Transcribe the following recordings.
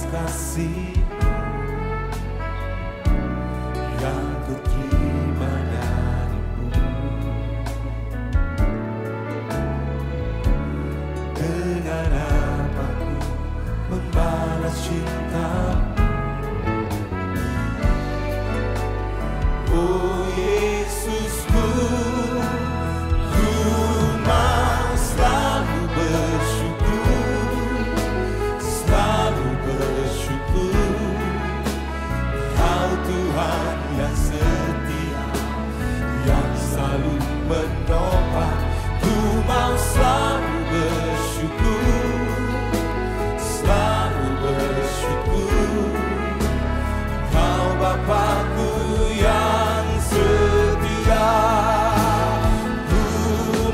belas kasih yang ku terima darimu. Dengan apa ku membalas cintamu? Oh Yesusku, ku mau selalu bersyukur, selalu bersyukur. Kau Tuhan yang setia, yang selalu menopang. Ku mau selalu bersyukur, selalu bersyukur. Kau Bapakku yang setia. Ku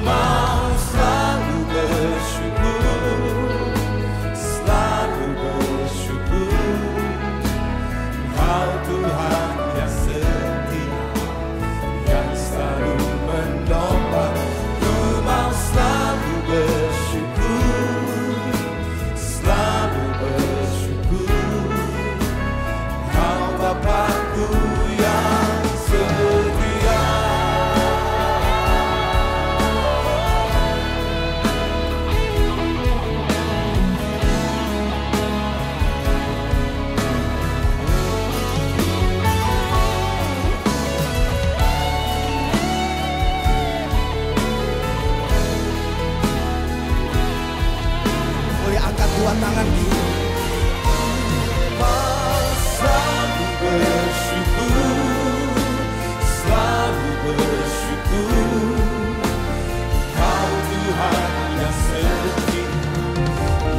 mau selalu bersyukur, selalu bersyukur. Kau Tuhan yang setia, yang selalu menopang. Ku mau selalu bersyukur, selalu bersyukur. Kau Bapakku yang setia. Boleh angkat dua tangan kita. Mau selalu bersyukur, selalu bersyukur. Kau Tuhan yang setia,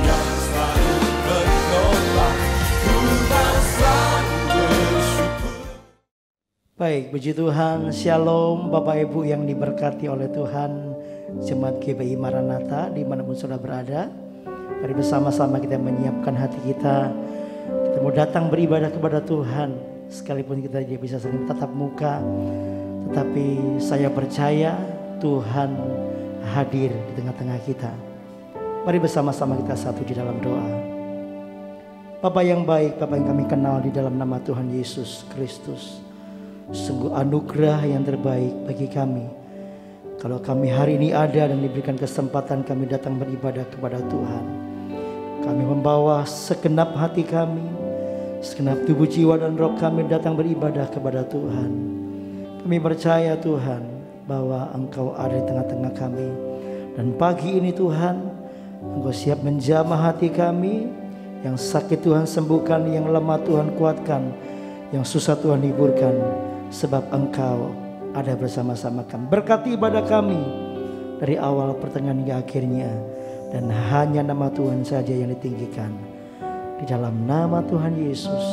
yang selalu menopang. Ku mau selalu bersyukur. Baik, puji Tuhan, Shalom Bapak Ibu yang diberkati oleh Tuhan, Jemaat GBI Maranatha dimanapun saudara berada. Mari bersama-sama kita menyiapkan hati kita. Kita mau datang beribadah kepada Tuhan. Sekalipun kita tidak bisa sering tatap muka, tetapi saya percaya Tuhan hadir di tengah-tengah kita. Mari bersama-sama kita satu di dalam doa. Bapa yang baik, Bapa yang kami kenal di dalam nama Tuhan Yesus Kristus, sungguh anugerah yang terbaik bagi kami kalau kami hari ini ada dan diberikan kesempatan kami datang beribadah kepada Tuhan. Kami membawa segenap hati kami, segenap tubuh, jiwa dan roh kami datang beribadah kepada Tuhan. Kami percaya Tuhan bahwa Engkau ada di tengah-tengah kami. Dan pagi ini Tuhan, Engkau siap menjamah hati kami. Yang sakit Tuhan sembuhkan, yang lemah Tuhan kuatkan, yang susah Tuhan hiburkan. Sebab Engkau ada bersama-sama kami. Berkati ibadah kami dari awal pertengahan hingga akhirnya. Dan hanya nama Tuhan saja yang ditinggikan. Di dalam nama Tuhan Yesus,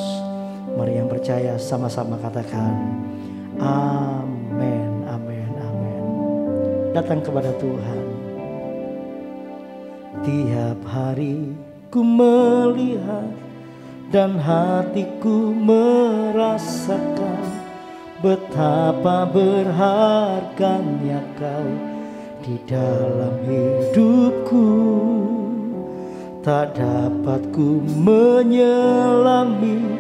mari yang percaya sama-sama katakan amin, amin, amin. Datang kepada Tuhan. Tiap hari ku melihat dan hatiku merasakan betapa berharganya Kau di dalam hidupku. Tak dapat ku menyelami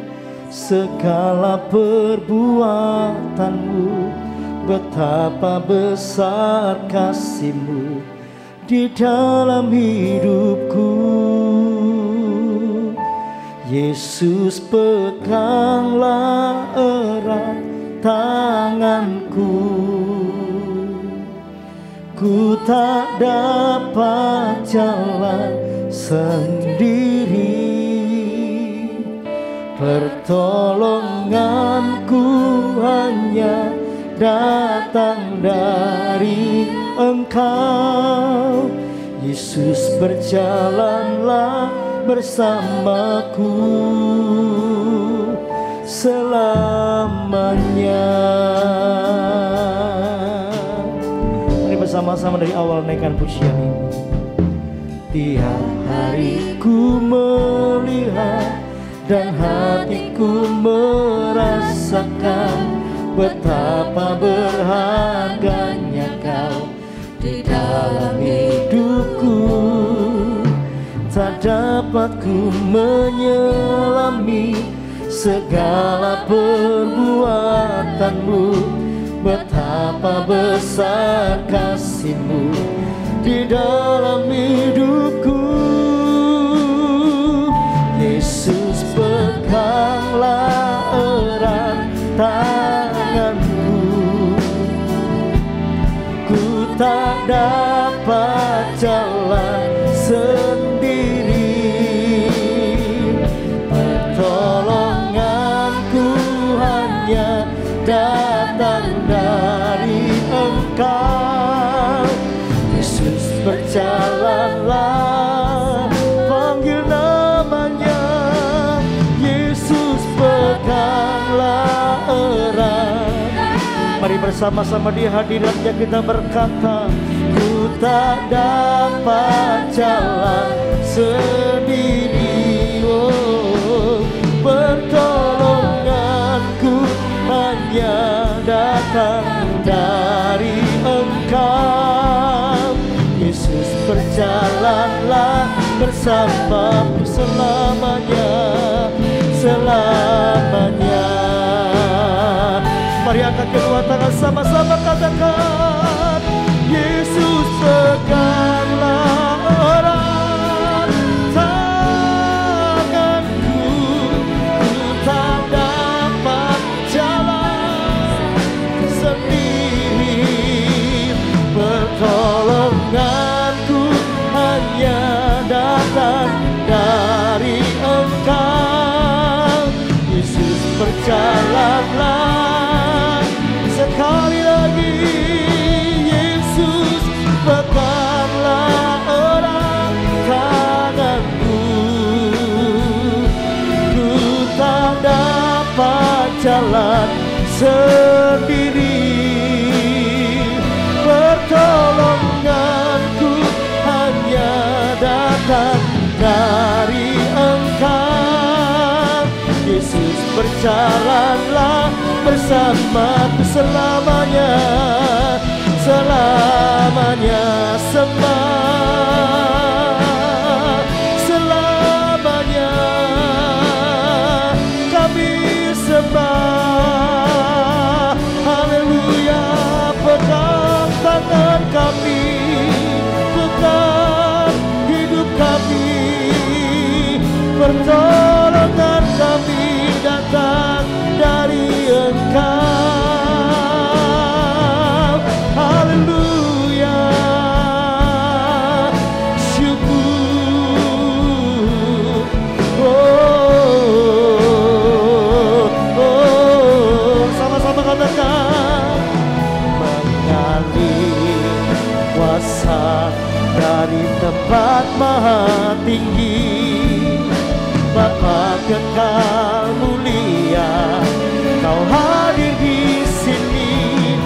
segala perbuatanmu. Betapa besar kasih-Mu di dalam hidupku. Yesus, peganglah erat tanganku. Ku tak dapat jalan sendiri. Pertolonganku hanya datang dari Engkau. Yesus, berjalanlah bersamaku selamanya. Mari bersama-sama dari awal naikkan pujian ini. Tiap hari ku melihat dan hatiku merasakan betapa berharganya Kau di dalam hidupku. Tak dapat ku menyelami segala perbuatanmu. Betapa besar kasih-Mu di dalam hidupku. Yesus, peganglah erat tanganku. Ku tak dapat jalan sendiri. Pertolonganku hanya datang dari Engkau. Yesus, berjalanlah, panggil namanya. Yesus, peganglah erat. Mari bersama-sama di hadiratnya kita berkata, ku tak dapat jalan sendiri. Oh, pertolonganku hanya datang dari Engkau. Yesus, berjalanlah bersamamu selamanya, selamanya. Mari angkat kedua tangan sama-sama katakan, Yesus, peganglah erat tanganku. Ku tak dapat jalan sendiri. Pertolonganku hanya datang dari Engkau. Yesus, berjalanlah. Sekali lagi, Yesus, peganglah erat tanganku. Ku tak dapat jalan sendiri. Pertolonganku hanya datang dari Engkau. Yesus, berjalanlah bersamaku selamanya, selamanya, selamanya. Kami sembah, haleluya. Pegang tangan kami, pegang hidup kami. Pertolongan kami datang dari Engkau. Haleluya, syukur. Sama-sama katakan, mengalir kuasa dari tempat maha tinggi. Bapa kekal mulia, Kau hadir di sini,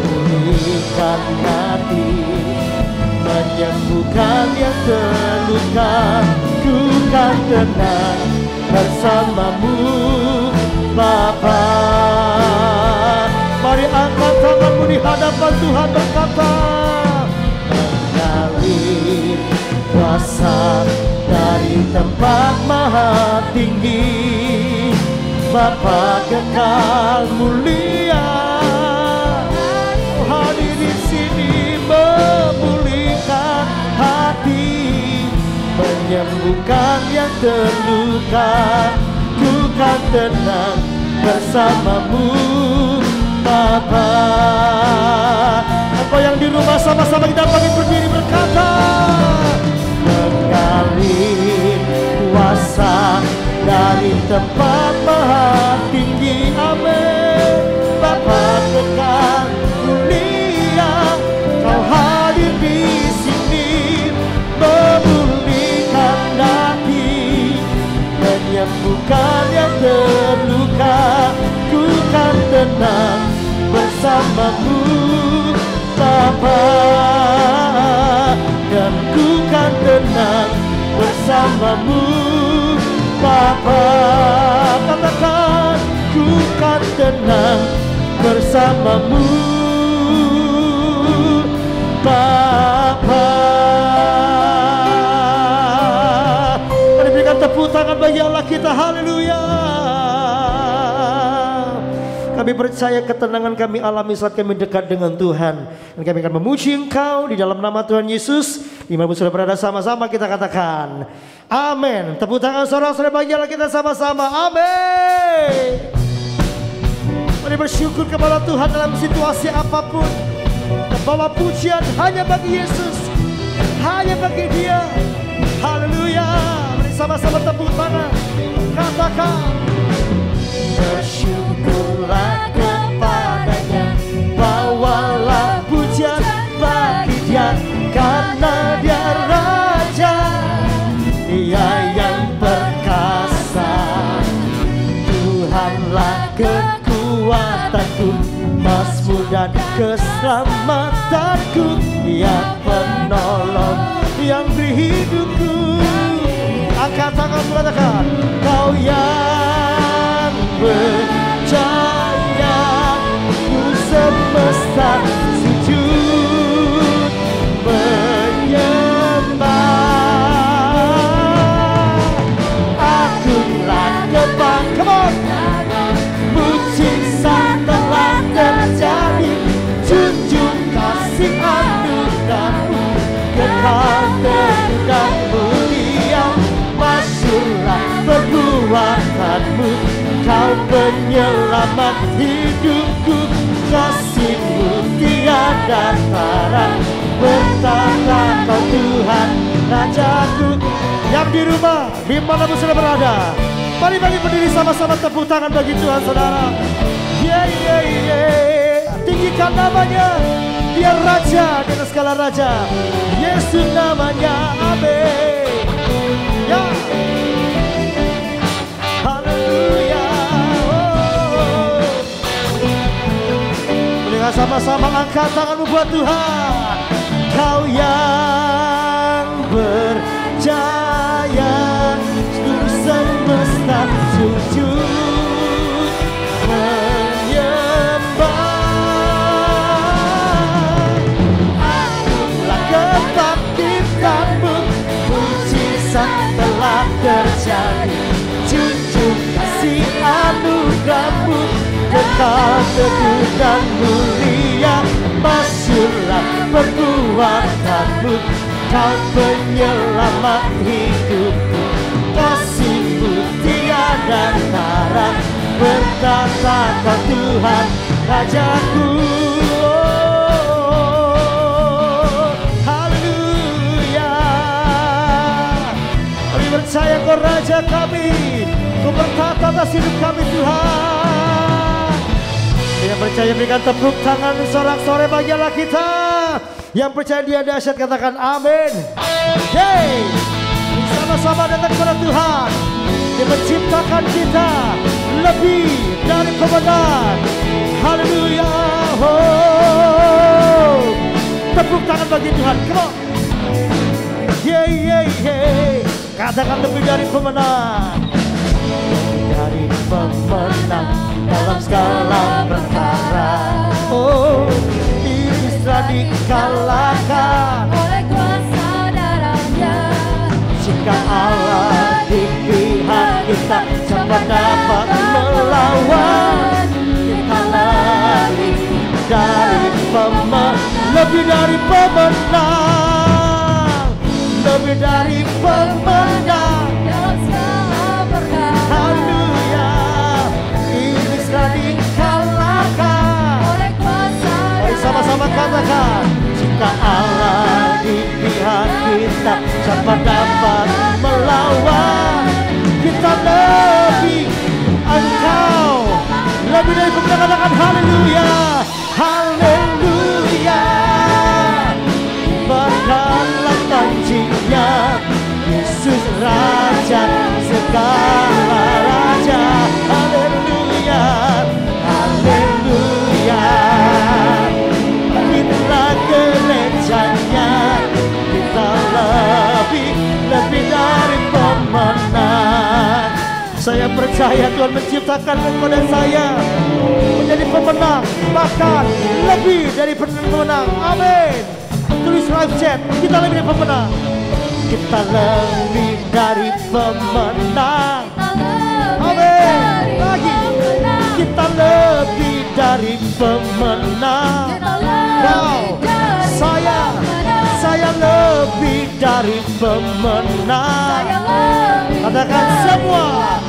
memulihkan hati, menyembuhkan yang terluka. Ku kan tenang bersamamu, Bapa. Mari angkat tanganmu di hadapan Tuhan berkata, mengalir kuasa dari tempat maha tinggi. Bapa kekal mulia, hadir di sini, memulihkan hati, menyembuhkan yang terluka. Ku kan tenang bersamamu, Bapa. Apa yang di rumah sama-sama kita bangkit berdiri berkata, mengalir kuasa dari tempat maha tinggi. Amin. Bapa kekal mulia, Kau hadir di sini, memulihkan hati, menyembuhkan yang terluka. Ku kan tenang bersamamu, Bapa, dan ku kan tenang bersamamu, Bapa. Katakan, ku kan tenang bersamamu, Bapa. tangan bagi Allah kita. Haleluya. Kami percaya ketenangan kami alami saat kami dekat dengan Tuhan. Dan kami akan memuji Engkau di dalam nama Tuhan Yesus. Dimanapun sudah berada, sama-sama kita katakan amin. Tepuk tangan saudara-saudara bagi Allah kita sama-sama. Amin. Mari bersyukur kepada Tuhan dalam situasi apapun. Bawa pujian hanya bagi Yesus, hanya bagi Dia. Haleluya. Mari sama-sama tepuk tangan. Katakan bersyukurlah kepada-Nya, bawalah pujian bagi Dia, karena Dia Raja, Dia yang perkasa. Tuhanlah kekuatanku, emasmu dan keselamatanku, Dia penolong yang beri hidupku. Angkat tangan, katakan Kau yang berjaya, ku semesta sujud menyembah. Akulah depan, come on, mujizat telah terjadi, junjung kasih anugerah-Mu kekal dan mulia. Masyurlah perbuatan-Mu, Kau penyelamat hidupku. Kasih-Mu tiada tara, bertata Kau Tuhan Rajaku. Yang di rumah, dimanapun sudah berada, mari bagi berdiri sama-sama, tepuk tangan bagi Tuhan saudara. Tinggikan namanya, Dia Raja di atas segala raja. Yesus namanya, amin. Ya, haleluya. Mari sama-sama angkat tanganmu buat Tuhan. Kau yang berjaya, seluruh semesta sujud menyembah. Akulah kebangkitan-Mu, mujizat telah terjadi, junjung kasih anugerah-Mu kekal teguh dan mulia. Masyurlah perbuatan-Mu, Kau penyelamat hidupku. Kasih-Mu tiada tara, bertata Kau Tuhan Rajaku. Haleluya. Kami percaya Kau Raja kami, Kau bertata atas hidup kami Tuhan. Yang percaya berikan tepuk tangan sorak-sorai bagi Allah kita. Yang percaya Dia dahsyat katakan amin. Yeay, sama-sama datang kepada Tuhan. Dia menciptakan kita lebih dari pemenang. Haleluya. Oh, tepuk tangan bagi Tuhan. Come on. Yeay. Katakan lebih dari pemenang. Dari pemenang dalam segala perkara. Oh, iblis telah dikalahkan oleh kuasa darahnya. Jika Allah di pihak kita, siapa dapat melawan? Kita lebih dari pemenang, lebih dari pemenang Dalam segala perkara. Haleluya. Iblis telah dikalahkan Oleh kuasa Mari sama-sama katakan, jika Allah di pihak kita, siapa dapat melawan? Kita lebih, Engkau lebih dari pemenang. Katakan haleluya, haleluya. Berkatlah tanjinya, Yesus Raja segala raja. Haleluya, haleluya. Itulah gerejanya, kita lebih dari pemenang. Saya percaya Tuhan menciptakan kepada saya menjadi pemenang, bahkan lebih dari pemenang. Amin. Tulis live chat, kita lebih dari pemenang. Kita lebih dari pemenang. Amin. Lagi. Kita lebih dari pemenang. Wow, saya lebih dari pemenang. Katakan semua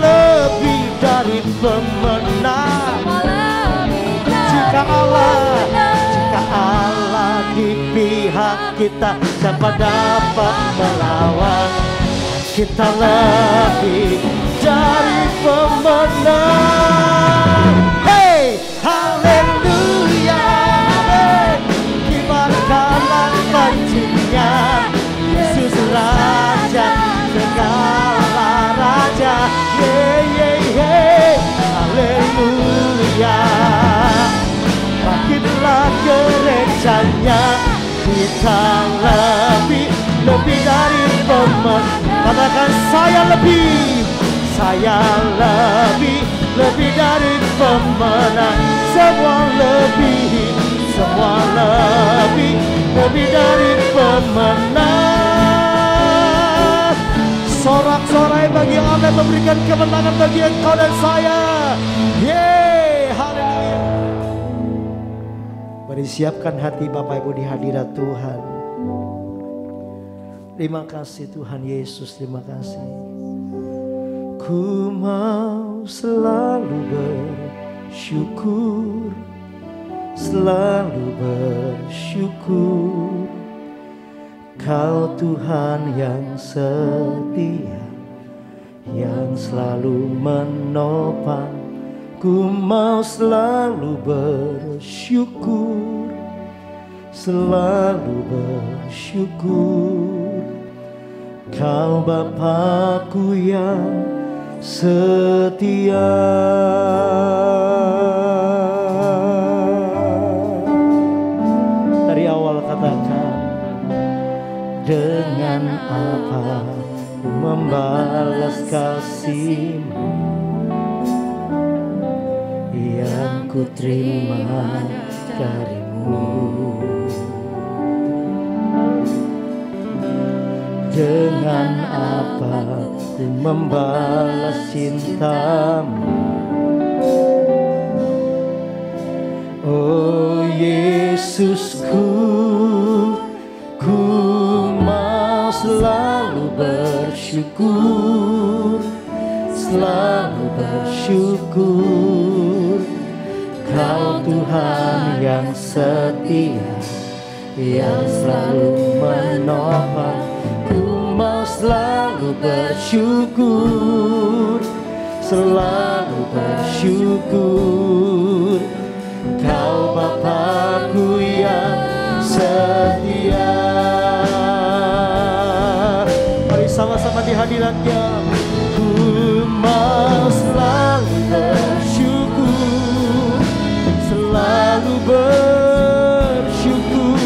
lebih dari pemenang. Jika Allah di pihak kita, siapa dapat melawan? Kita lebih dari pemenang. Hey, haleluya. Kibarkanlah pancinya, Yesus Raja segala raja. Haleluya. Makinlah gerejanya, kita lebih dari pemenang. Katakan saya lebih dari pemenang. Semua lebih dari pemenang. Sorak-sorai bagi Allah memberikan kemenangan bagi engkau dan saya. Yeay, haleluya. Mari siapkan hati Bapak Ibu di hadirat Tuhan. Terima kasih Tuhan Yesus, terima kasih. Ku mau selalu bersyukur, selalu bersyukur. Kau Tuhan yang setia, yang selalu menopang. Ku mau selalu bersyukur, selalu bersyukur. Kau Bapakku yang setia. Dari awal katakan, dengan apa ku membalas kasih-Mu yang ku terima dari-Mu. Dengan apa ku membalas cinta-Mu? Oh Yesusku, ku mau selalu bersyukur, selalu bersyukur. Kau Tuhan yang setia, yang selalu menopang. Mau selalu bersyukur, selalu bersyukur. Kau Bapakku yang setia. Mari sama-sama di hadirat-Nya. Ku mau selalu bersyukur, selalu bersyukur.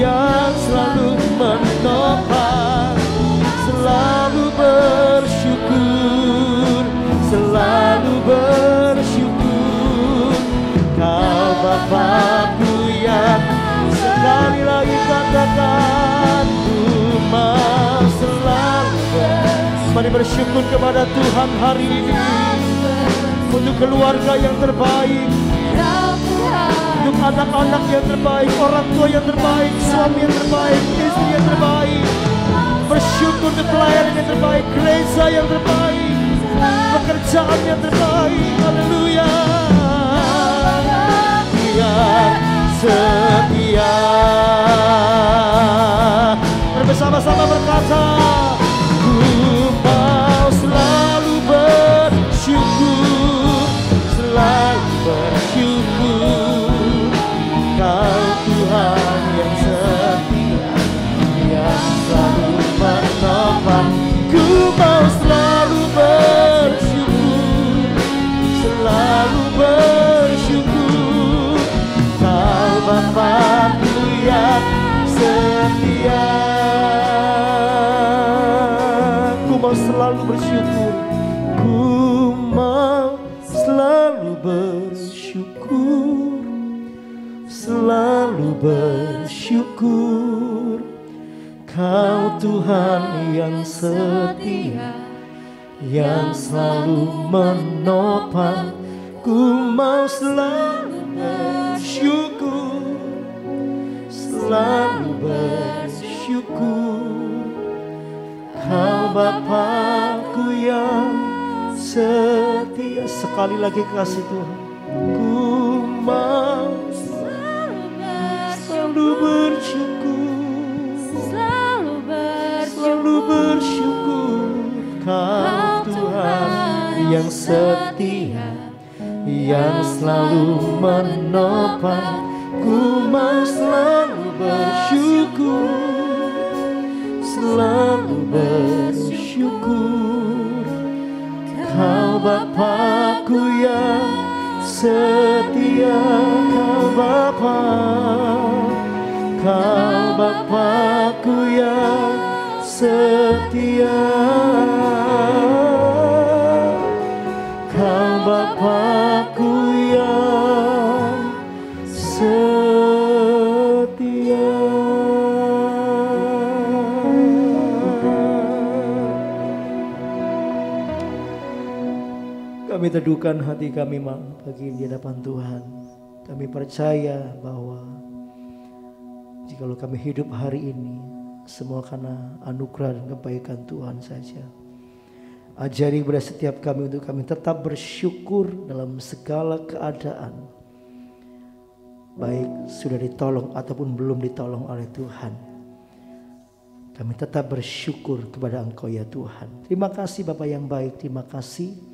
Yang selalu menopang, selalu bersyukur, selalu bersyukur. Kau Bapakku yang sekali lagi katakan, ku mau selalu mari bersyukur kepada Tuhan hari ini untuk keluarga yang terbaik, untuk anak-anak yang terbaik, orang tua yang terbaik, suami yang terbaik, istri yang terbaik. Bersyukur untuk pelayanan yang terbaik, gereja yang terbaik, pekerjaan yang terbaik. Haleluya. Yang setia. Bersama-sama berkata, ku mau selalu bersyukur, selalu bersyukur. Kau Tuhan yang setia, yang selalu menopang. Ku mau selalu bersyukur, selalu bersyukur. Kau Bapakku yang setia. Ku mau selalu bersyukur, ku mau selalu bersyukur, selalu bersyukur. Kau Tuhan yang setia, yang selalu menopang. Ku mau selalu bersyukur, selalu bersyukur. Kau Bapa-Ku yang setia. Sekali lagi kasih Tuhan. Ku mau selalu bersyukur, selalu bersyukur. Kau Tuhan yang setia, yang selalu menopang. Ku mau selalu bersyukur, selalu bersyukur. Kau Bapa-Ku yang setia, Kau Bapa, Kau Bapa-Ku yang setia, Kau Bapa-Ku yang setia. Kami teduhkan hati kami pagi di hadapan Tuhan. Kami percaya bahwa jikalau kami hidup hari ini, semua karena anugerah dan kebaikan Tuhan saja. Ajari kepada setiap kami untuk kami tetap bersyukur dalam segala keadaan. Baik sudah ditolong ataupun belum ditolong oleh Tuhan. Kami tetap bersyukur kepada Engkau ya Tuhan. Terima kasih Bapa yang baik, terima kasih.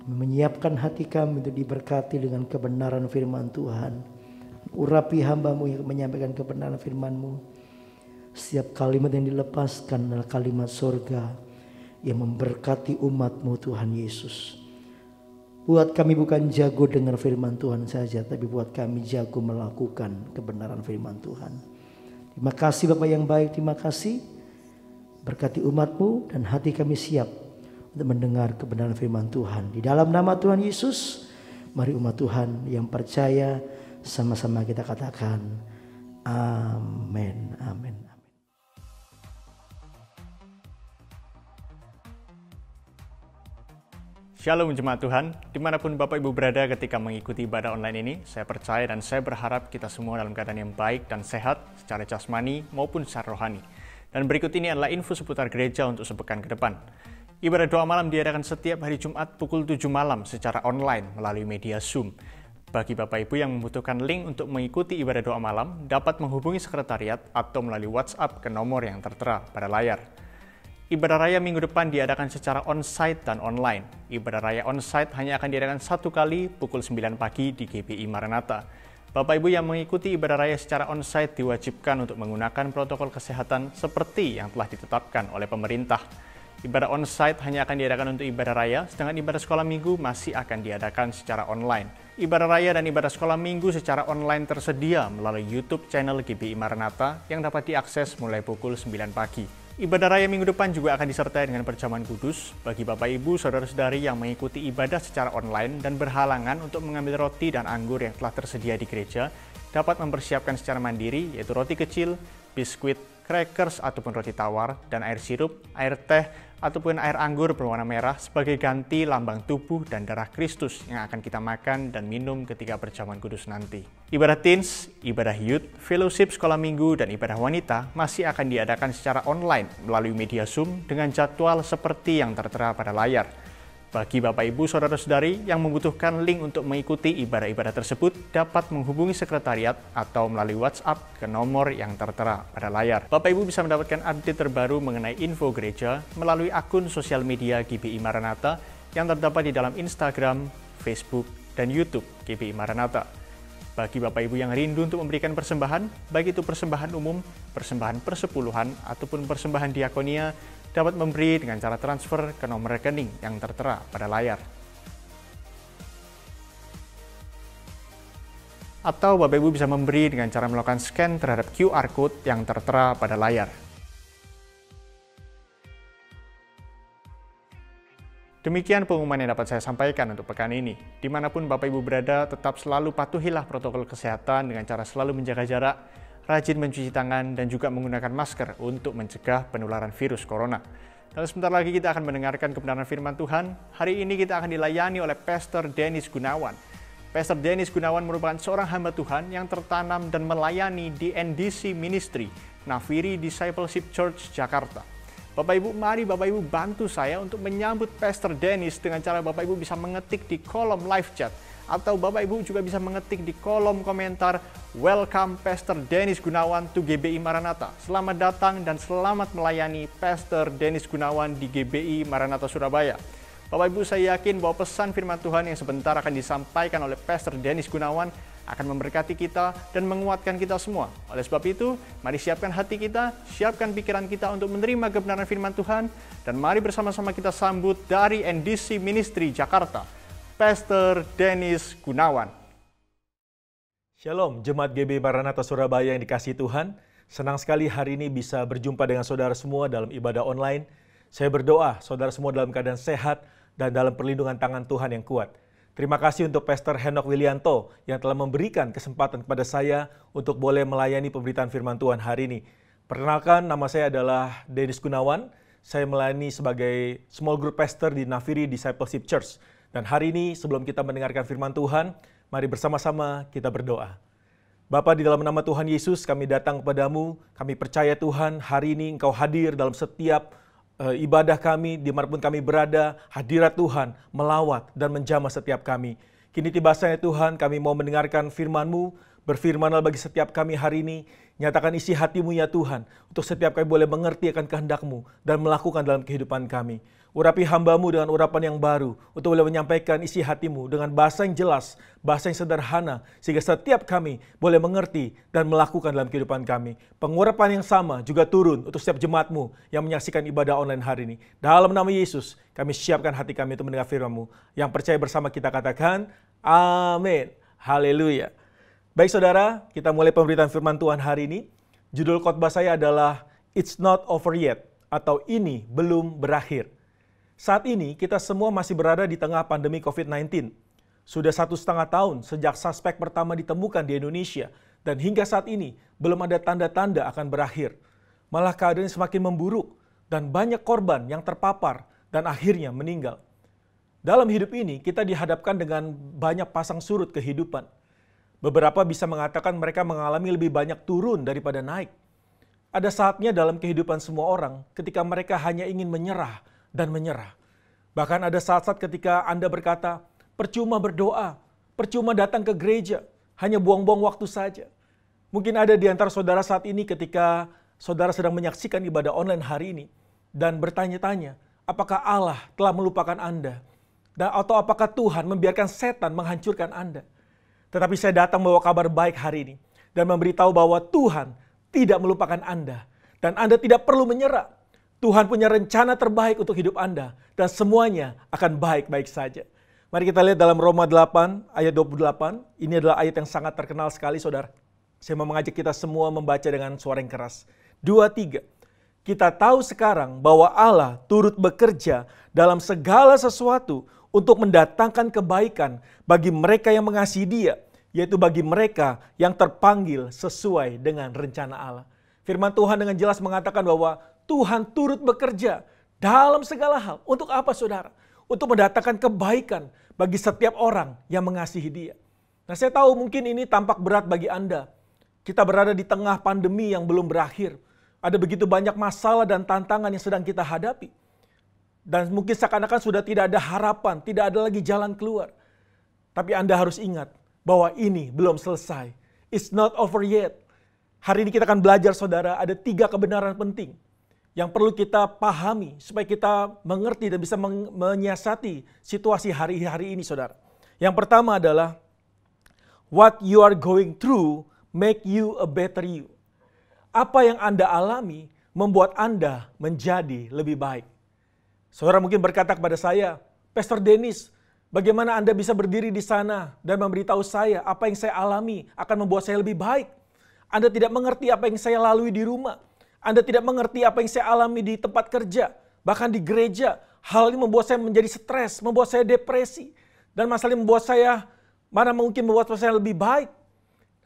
Menyiapkan hati kami untuk diberkati dengan kebenaran firman Tuhan. Urapi hamba-Mu yang menyampaikan kebenaran firman-Mu. Setiap kalimat yang dilepaskan adalah kalimat surga yang memberkati umat-Mu Tuhan Yesus. Buat kami bukan jago dengar firman Tuhan saja, tapi buat kami jago melakukan kebenaran firman Tuhan. Terima kasih Bapa yang baik, terima kasih. Berkati umat-Mu dan hati kami siap untuk mendengar kebenaran firman Tuhan. Di dalam nama Tuhan Yesus, mari umat Tuhan yang percaya sama-sama kita katakan amin, amin. Shalom jemaat Tuhan, dimanapun Bapak Ibu berada ketika mengikuti ibadah online ini, saya percaya dan saya berharap kita semua dalam keadaan yang baik dan sehat secara jasmani maupun secara rohani. Dan berikut ini adalah info seputar gereja untuk sepekan ke depan. Ibadah doa malam diadakan setiap hari Jumat pukul 7 malam secara online melalui media Zoom. Bagi Bapak Ibu yang membutuhkan link untuk mengikuti ibadah doa malam, dapat menghubungi sekretariat atau melalui WhatsApp ke nomor yang tertera pada layar. Ibadah raya minggu depan diadakan secara on-site dan online. Ibadah raya on-site hanya akan diadakan satu kali pukul 9 pagi di GBI Maranatha. Bapak Ibu yang mengikuti ibadah raya secara on-site diwajibkan untuk menggunakan protokol kesehatan seperti yang telah ditetapkan oleh pemerintah. Ibadah on-site hanya akan diadakan untuk ibadah raya, sedangkan ibadah sekolah minggu masih akan diadakan secara online. Ibadah raya dan ibadah sekolah minggu secara online tersedia melalui YouTube channel GBI Maranatha yang dapat diakses mulai pukul 9 pagi. Ibadah raya minggu depan juga akan disertai dengan perjamuan kudus bagi Bapak Ibu, Saudara-saudari yang mengikuti ibadah secara online dan berhalangan untuk mengambil roti dan anggur yang telah tersedia di gereja, dapat mempersiapkan secara mandiri, yaitu roti kecil, biskuit, crackers ataupun roti tawar, dan air sirup, air teh, ataupun air anggur berwarna merah sebagai ganti lambang tubuh dan darah Kristus yang akan kita makan dan minum ketika perjamuan kudus nanti. Ibadah teens, ibadah youth, fellowship sekolah minggu, dan ibadah wanita masih akan diadakan secara online melalui media Zoom dengan jadwal seperti yang tertera pada layar. Bagi Bapak Ibu Saudara-saudari yang membutuhkan link untuk mengikuti ibadah-ibadah tersebut dapat menghubungi sekretariat atau melalui WhatsApp ke nomor yang tertera pada layar. Bapak Ibu bisa mendapatkan update terbaru mengenai info gereja melalui akun sosial media GBI Maranatha yang terdapat di dalam Instagram, Facebook, dan YouTube GBI Maranatha. Bagi Bapak Ibu yang rindu untuk memberikan persembahan, baik itu persembahan umum, persembahan persepuluhan, ataupun persembahan diakonia, dapat memberi dengan cara transfer ke nomor rekening yang tertera pada layar. Atau Bapak Ibu bisa memberi dengan cara melakukan scan terhadap QR Code yang tertera pada layar. Demikian pengumuman yang dapat saya sampaikan untuk pekan ini. Dimanapun Bapak Ibu berada, tetap selalu patuhilah protokol kesehatan dengan cara selalu menjaga jarak, rajin mencuci tangan, dan juga menggunakan masker untuk mencegah penularan virus corona. Dan sebentar lagi kita akan mendengarkan kebenaran firman Tuhan. Hari ini kita akan dilayani oleh Pastor Dennis Gunawan. Pastor Dennis Gunawan merupakan seorang hamba Tuhan yang tertanam dan melayani di NDC Ministry, Nafiri Discipleship Church, Jakarta. Bapak Ibu, mari Bapak Ibu bantu saya untuk menyambut Pastor Dennis dengan cara Bapak Ibu bisa mengetik di kolom live chat. Atau Bapak Ibu juga bisa mengetik di kolom komentar, "Welcome Pastor Dennis Gunawan to GBI Maranatha." Selamat datang dan selamat melayani Pastor Dennis Gunawan di GBI Maranatha Surabaya. Bapak Ibu, saya yakin bahwa pesan firman Tuhan yang sebentar akan disampaikan oleh Pastor Dennis Gunawan akan memberkati kita dan menguatkan kita semua. Oleh sebab itu, mari siapkan hati kita, siapkan pikiran kita untuk menerima kebenaran firman Tuhan, dan mari bersama-sama kita sambut dari NDC Ministry Jakarta, Pastor Dennis Gunawan. Shalom, Jemaat GBI Maranatha Surabaya yang dikasihi Tuhan. Senang sekali hari ini bisa berjumpa dengan saudara semua dalam ibadah online. Saya berdoa saudara semua dalam keadaan sehat dan dalam perlindungan tangan Tuhan yang kuat. Terima kasih untuk Pastor Henok Willianto yang telah memberikan kesempatan kepada saya untuk boleh melayani pemberitaan firman Tuhan hari ini. Perkenalkan, nama saya adalah Dennis Gunawan. Saya melayani sebagai small group pastor di Nafiri Discipleship Church. Dan hari ini sebelum kita mendengarkan firman Tuhan, mari bersama-sama kita berdoa. Bapa, di dalam nama Tuhan Yesus kami datang kepadamu. Kami percaya Tuhan hari ini Engkau hadir dalam setiap ibadah kami, dimanapun kami berada, hadirat Tuhan melawat dan menjamah setiap kami. Kini tiba saatnya Tuhan, kami mau mendengarkan firman-Mu, berfirmanlah bagi setiap kami hari ini, nyatakan isi hati-Mu ya Tuhan, untuk setiap kami boleh mengerti akan kehendak-Mu dan melakukan dalam kehidupan kami. Urapi hamba-Mu dengan urapan yang baru, untuk boleh menyampaikan isi hati-Mu dengan bahasa yang jelas, bahasa yang sederhana, sehingga setiap kami boleh mengerti dan melakukan dalam kehidupan kami. Pengurapan yang sama juga turun untuk setiap jemaat-Mu yang menyaksikan ibadah online hari ini. Dalam nama Yesus, kami siapkan hati kami untuk mendengar firman-Mu. Yang percaya bersama kita katakan, amin. Haleluya. Baik saudara, kita mulai pemberitaan firman Tuhan hari ini. Judul khotbah saya adalah It's Not Over Yet, atau Ini Belum Berakhir. Saat ini kita semua masih berada di tengah pandemi COVID-19. Sudah 1,5 tahun sejak suspek pertama ditemukan di Indonesia, dan hingga saat ini belum ada tanda-tanda akan berakhir. Malah keadaan semakin memburuk dan banyak korban yang terpapar dan akhirnya meninggal. Dalam hidup ini kita dihadapkan dengan banyak pasang surut kehidupan. Beberapa bisa mengatakan mereka mengalami lebih banyak turun daripada naik. Ada saatnya dalam kehidupan semua orang ketika mereka hanya ingin menyerah dan menyerah. Bahkan ada saat-saat ketika Anda berkata, percuma berdoa, percuma datang ke gereja, hanya buang-buang waktu saja. Mungkin ada di antara saudara saat ini ketika saudara sedang menyaksikan ibadah online hari ini dan bertanya-tanya, apakah Allah telah melupakan Anda? Atau apakah Tuhan membiarkan setan menghancurkan Anda? Tetapi saya datang membawa kabar baik hari ini dan memberitahu bahwa Tuhan tidak melupakan Anda dan Anda tidak perlu menyerah. Tuhan punya rencana terbaik untuk hidup Anda dan semuanya akan baik-baik saja. Mari kita lihat dalam Roma 8 ayat 28. Ini adalah ayat yang sangat terkenal sekali saudara. Saya mau mengajak kita semua membaca dengan suara yang keras. 2, 3. Kita tahu sekarang bahwa Allah turut bekerja dalam segala sesuatu untuk mendatangkan kebaikan bagi mereka yang mengasihi Dia, yaitu bagi mereka yang terpanggil sesuai dengan rencana Allah. Firman Tuhan dengan jelas mengatakan bahwa Tuhan turut bekerja dalam segala hal. Untuk apa saudara? Untuk mendatangkan kebaikan bagi setiap orang yang mengasihi Dia. Nah, saya tahu mungkin ini tampak berat bagi Anda. Kita berada di tengah pandemi yang belum berakhir. Ada begitu banyak masalah dan tantangan yang sedang kita hadapi. Dan mungkin seakan-akan sudah tidak ada harapan, tidak ada lagi jalan keluar. Tapi Anda harus ingat bahwa ini belum selesai. It's not over yet. Hari ini kita akan belajar saudara, ada 3 kebenaran penting yang perlu kita pahami supaya kita mengerti dan bisa menyiasati situasi hari-hari ini saudara. Yang pertama adalah what you are going through make you a better you. Apa yang Anda alami membuat Anda menjadi lebih baik. Saudara mungkin berkata kepada saya, Pastor Dennis, bagaimana Anda bisa berdiri di sana dan memberitahu saya apa yang saya alami akan membuat saya lebih baik? Anda tidak mengerti apa yang saya lalui di rumah. Anda tidak mengerti apa yang saya alami di tempat kerja, bahkan di gereja. hal ini membuat saya menjadi stres, membuat saya depresi. Dan masalah ini membuat saya, mana mungkin membuat saya lebih baik.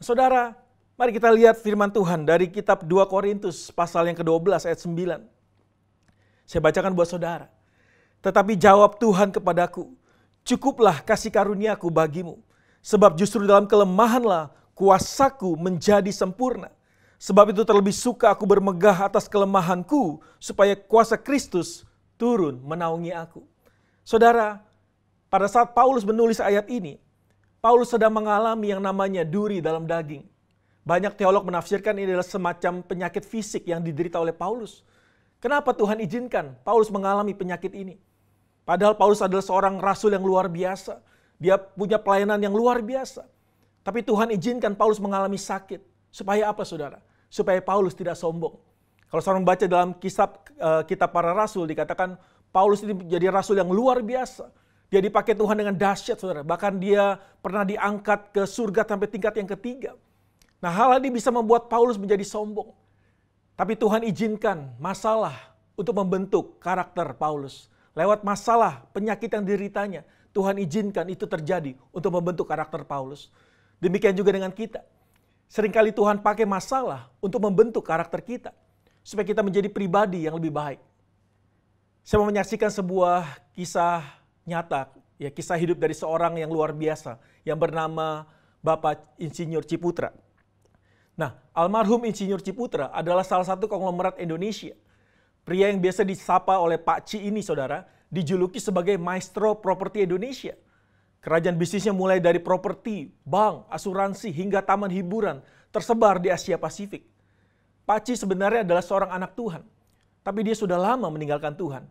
Saudara, mari kita lihat firman Tuhan dari kitab 2 Korintus pasal yang ke-12 ayat 9. Saya bacakan buat saudara. Tetapi jawab Tuhan kepadaku, cukuplah kasih karuniaku bagimu. Sebab justru dalam kelemahanlah kuasaku menjadi sempurna. Sebab itu terlebih suka aku bermegah atas kelemahanku, supaya kuasa Kristus turun menaungi aku. Saudara, pada saat Paulus menulis ayat ini, Paulus sedang mengalami yang namanya duri dalam daging. Banyak teolog menafsirkan ini adalah semacam penyakit fisik yang diderita oleh Paulus. Kenapa Tuhan izinkan Paulus mengalami penyakit ini? Padahal Paulus adalah seorang rasul yang luar biasa. Dia punya pelayanan yang luar biasa. Tapi Tuhan izinkan Paulus mengalami sakit. Supaya apa saudara? Supaya Paulus tidak sombong. Kalau seorang baca dalam kitab para rasul, dikatakan Paulus ini menjadi rasul yang luar biasa. Dia dipakai Tuhan dengan dahsyat saudara. Bahkan dia pernah diangkat ke surga sampai tingkat yang ketiga. Nah, hal ini bisa membuat Paulus menjadi sombong. Tapi Tuhan izinkan masalah untuk membentuk karakter Paulus. Lewat masalah penyakit yang dideritanya, Tuhan izinkan itu terjadi untuk membentuk karakter Paulus. Demikian juga dengan kita. Seringkali Tuhan pakai masalah untuk membentuk karakter kita. Supaya kita menjadi pribadi yang lebih baik. Saya mau menyaksikan sebuah kisah nyata. Ya, kisah hidup dari seorang yang luar biasa. Yang bernama Bapak Insinyur Ciputra. Nah, almarhum Insinyur Ciputra adalah salah satu konglomerat Indonesia. Pria yang biasa disapa oleh Pak Ci ini, saudara, dijuluki sebagai maestro properti Indonesia. Kerajaan bisnisnya mulai dari properti, bank, asuransi, hingga taman hiburan tersebar di Asia Pasifik. Pak Ci sebenarnya adalah seorang anak Tuhan, tapi dia sudah lama meninggalkan Tuhan.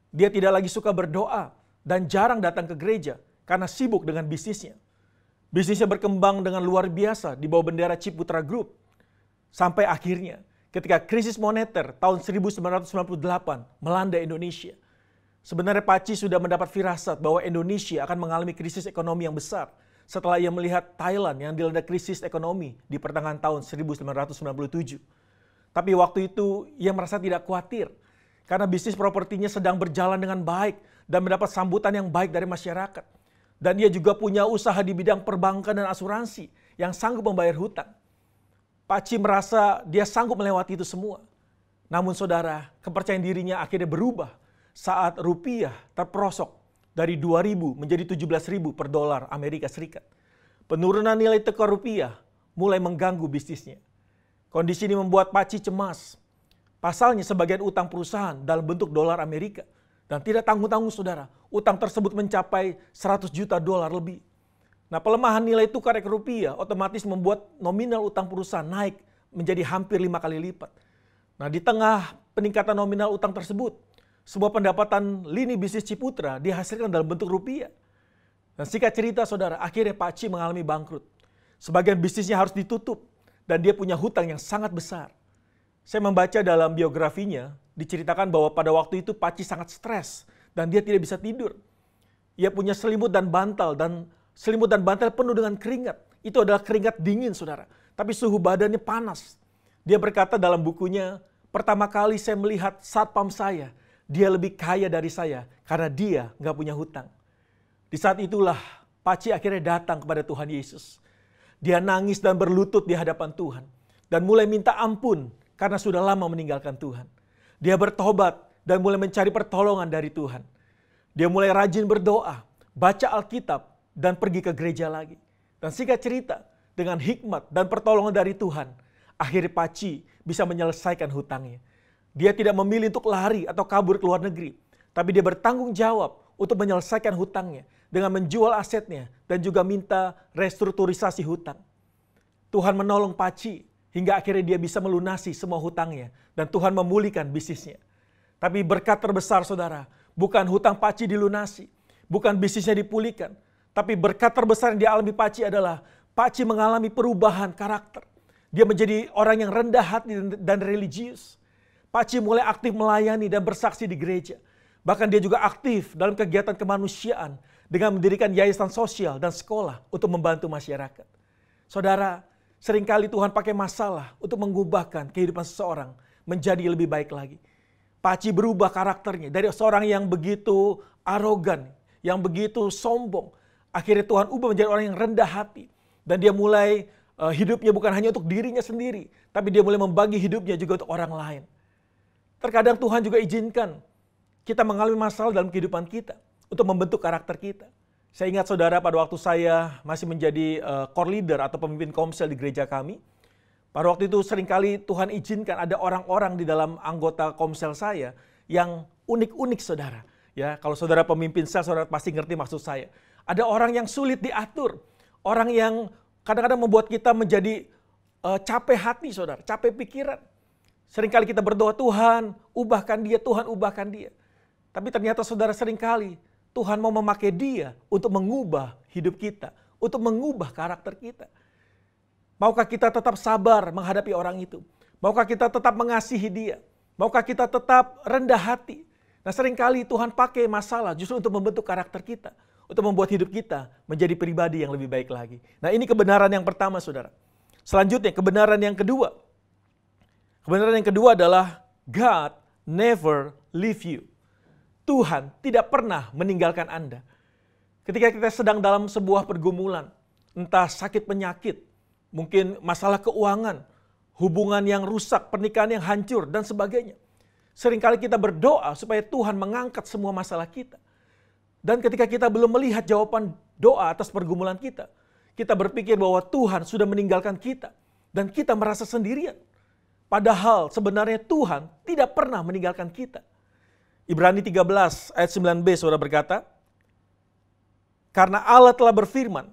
Dia tidak lagi suka berdoa dan jarang datang ke gereja karena sibuk dengan bisnisnya. Bisnisnya berkembang dengan luar biasa di bawah bendera Ciputra Group. Sampai akhirnya ketika krisis moneter tahun 1998 melanda Indonesia. Sebenarnya Pak Ci sudah mendapat firasat bahwa Indonesia akan mengalami krisis ekonomi yang besar setelah ia melihat Thailand yang dilanda krisis ekonomi di pertengahan tahun 1997. Tapi waktu itu ia merasa tidak khawatir karena bisnis propertinya sedang berjalan dengan baik dan mendapat sambutan yang baik dari masyarakat. Dan ia juga punya usaha di bidang perbankan dan asuransi yang sanggup membayar hutang. Pak Ci merasa dia sanggup melewati itu semua. Namun saudara, kepercayaan dirinya akhirnya berubah saat rupiah terperosok dari 2.000 menjadi 17.000 per dolar Amerika Serikat. Penurunan nilai tukar rupiah mulai mengganggu bisnisnya. Kondisi ini membuat Pak Ci cemas. Pasalnya sebagian utang perusahaan dalam bentuk dolar Amerika. Dan tidak tanggung-tanggung saudara, utang tersebut mencapai 100 juta dolar lebih. Nah, pelemahan nilai tukar rupiah otomatis membuat nominal utang perusahaan naik menjadi hampir 5 kali lipat. Nah, di tengah peningkatan nominal utang tersebut, sebuah pendapatan lini bisnis Ciputra dihasilkan dalam bentuk rupiah. Dan singkat cerita saudara, akhirnya Pak Ci mengalami bangkrut. Sebagian bisnisnya harus ditutup dan dia punya hutang yang sangat besar. Saya membaca dalam biografinya, diceritakan bahwa pada waktu itu Pak Ci sangat stres dan dia tidak bisa tidur. Ia punya selimut dan bantal penuh dengan keringat. Itu adalah keringat dingin saudara, tapi suhu badannya panas. Dia berkata dalam bukunya, pertama kali saya melihat satpam saya, dia lebih kaya dari saya karena dia nggak punya hutang. Di saat itulah Pak Ci akhirnya datang kepada Tuhan Yesus. Dia nangis dan berlutut di hadapan Tuhan. Dan mulai minta ampun karena sudah lama meninggalkan Tuhan. Dia bertobat dan mulai mencari pertolongan dari Tuhan. Dia mulai rajin berdoa, baca Alkitab, dan pergi ke gereja lagi. Dan singkat cerita, dengan hikmat dan pertolongan dari Tuhan, akhirnya Pak Ci bisa menyelesaikan hutangnya. Dia tidak memilih untuk lari atau kabur ke luar negeri, tapi dia bertanggung jawab untuk menyelesaikan hutangnya dengan menjual asetnya dan juga minta restrukturisasi hutang. Tuhan menolong Pak Ci hingga akhirnya dia bisa melunasi semua hutangnya dan Tuhan memulihkan bisnisnya. Tapi berkat terbesar saudara, bukan hutang Pak Ci dilunasi, bukan bisnisnya dipulihkan, tapi berkat terbesar yang dialami Pak Ci adalah Pak Ci mengalami perubahan karakter. Dia menjadi orang yang rendah hati dan religius. Pak Ci mulai aktif melayani dan bersaksi di gereja. Bahkan dia juga aktif dalam kegiatan kemanusiaan dengan mendirikan yayasan sosial dan sekolah untuk membantu masyarakat. Saudara, seringkali Tuhan pakai masalah untuk mengubahkan kehidupan seseorang menjadi lebih baik lagi. Paci berubah karakternya dari seorang yang begitu arogan, yang begitu sombong. Akhirnya Tuhan ubah menjadi orang yang rendah hati. Dan dia mulai hidupnya bukan hanya untuk dirinya sendiri, tapi dia mulai membagi hidupnya juga untuk orang lain. Terkadang Tuhan juga izinkan kita mengalami masalah dalam kehidupan kita untuk membentuk karakter kita. Saya ingat saudara, pada waktu saya masih menjadi core leader atau pemimpin komsel di gereja kami, pada waktu itu seringkali Tuhan izinkan ada orang-orang di dalam anggota komsel saya yang unik-unik saudara. Ya, kalau saudara pemimpin sel, saudara pasti ngerti maksud saya. Ada orang yang sulit diatur, orang yang kadang-kadang membuat kita menjadi capek hati saudara, capek pikiran. Seringkali kita berdoa, Tuhan ubahkan dia, Tuhan ubahkan dia. Tapi ternyata saudara seringkali Tuhan mau memakai dia untuk mengubah hidup kita, untuk mengubah karakter kita. Maukah kita tetap sabar menghadapi orang itu? Maukah kita tetap mengasihi dia? Maukah kita tetap rendah hati? Nah, seringkali Tuhan pakai masalah justru untuk membentuk karakter kita, untuk membuat hidup kita menjadi pribadi yang lebih baik lagi. Nah, ini kebenaran yang pertama saudara. Selanjutnya kebenaran yang kedua. Kebenaran yang kedua adalah God never leave you. Tuhan tidak pernah meninggalkan Anda. Ketika kita sedang dalam sebuah pergumulan, entah sakit penyakit, mungkin masalah keuangan, hubungan yang rusak, pernikahan yang hancur, dan sebagainya. Seringkali kita berdoa supaya Tuhan mengangkat semua masalah kita. Dan ketika kita belum melihat jawaban doa atas pergumulan kita berpikir bahwa Tuhan sudah meninggalkan kita. Dan kita merasa sendirian. Padahal sebenarnya Tuhan tidak pernah meninggalkan kita. Ibrani 13 ayat 9b saudara berkata, karena Allah telah berfirman,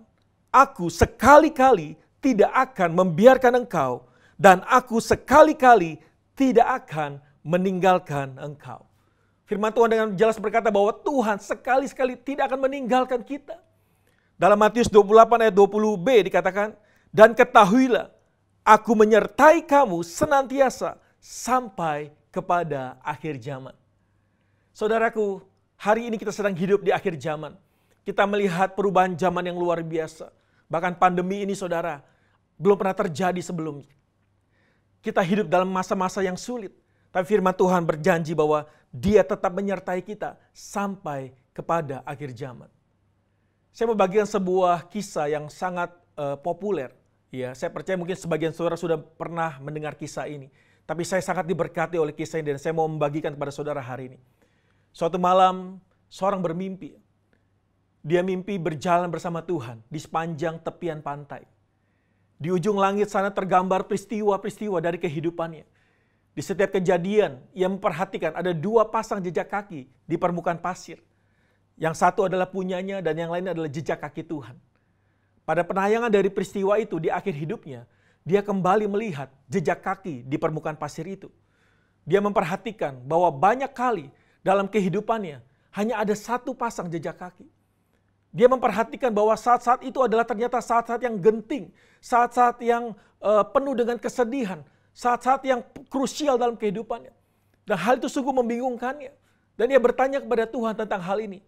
aku sekali-kali tidak akan membiarkan engkau, dan aku sekali-kali tidak akan meninggalkan engkau. Firman Tuhan dengan jelas berkata bahwa Tuhan sekali-sekali tidak akan meninggalkan kita. Dalam Matius 28 ayat 20b dikatakan, dan ketahuilah, aku menyertai kamu senantiasa sampai kepada akhir zaman. Saudaraku, hari ini kita sedang hidup di akhir zaman. Kita melihat perubahan zaman yang luar biasa. Bahkan pandemi ini saudara, belum pernah terjadi sebelumnya. Kita hidup dalam masa-masa yang sulit. Tapi firman Tuhan berjanji bahwa Dia tetap menyertai kita sampai kepada akhir zaman. Saya membagikan sebuah kisah yang sangat populer. Ya, saya percaya mungkin sebagian saudara sudah pernah mendengar kisah ini. Tapi saya sangat diberkati oleh kisah ini dan saya mau membagikan kepada saudara hari ini. Suatu malam, seorang bermimpi. Dia mimpi berjalan bersama Tuhan di sepanjang tepian pantai. Di ujung langit sana tergambar peristiwa-peristiwa dari kehidupannya. Di setiap kejadian, ia memperhatikan ada dua pasang jejak kaki di permukaan pasir. Yang satu adalah punyanya dan yang lain adalah jejak kaki Tuhan. Pada penayangan dari peristiwa itu di akhir hidupnya, dia kembali melihat jejak kaki di permukaan pasir itu. Dia memperhatikan bahwa banyak kali dalam kehidupannya hanya ada satu pasang jejak kaki. Dia memperhatikan bahwa saat-saat itu adalah ternyata saat-saat yang genting, saat-saat yang penuh dengan kesedihan, saat-saat yang krusial dalam kehidupannya. Dan hal itu sungguh membingungkannya. Dan dia bertanya kepada Tuhan tentang hal ini.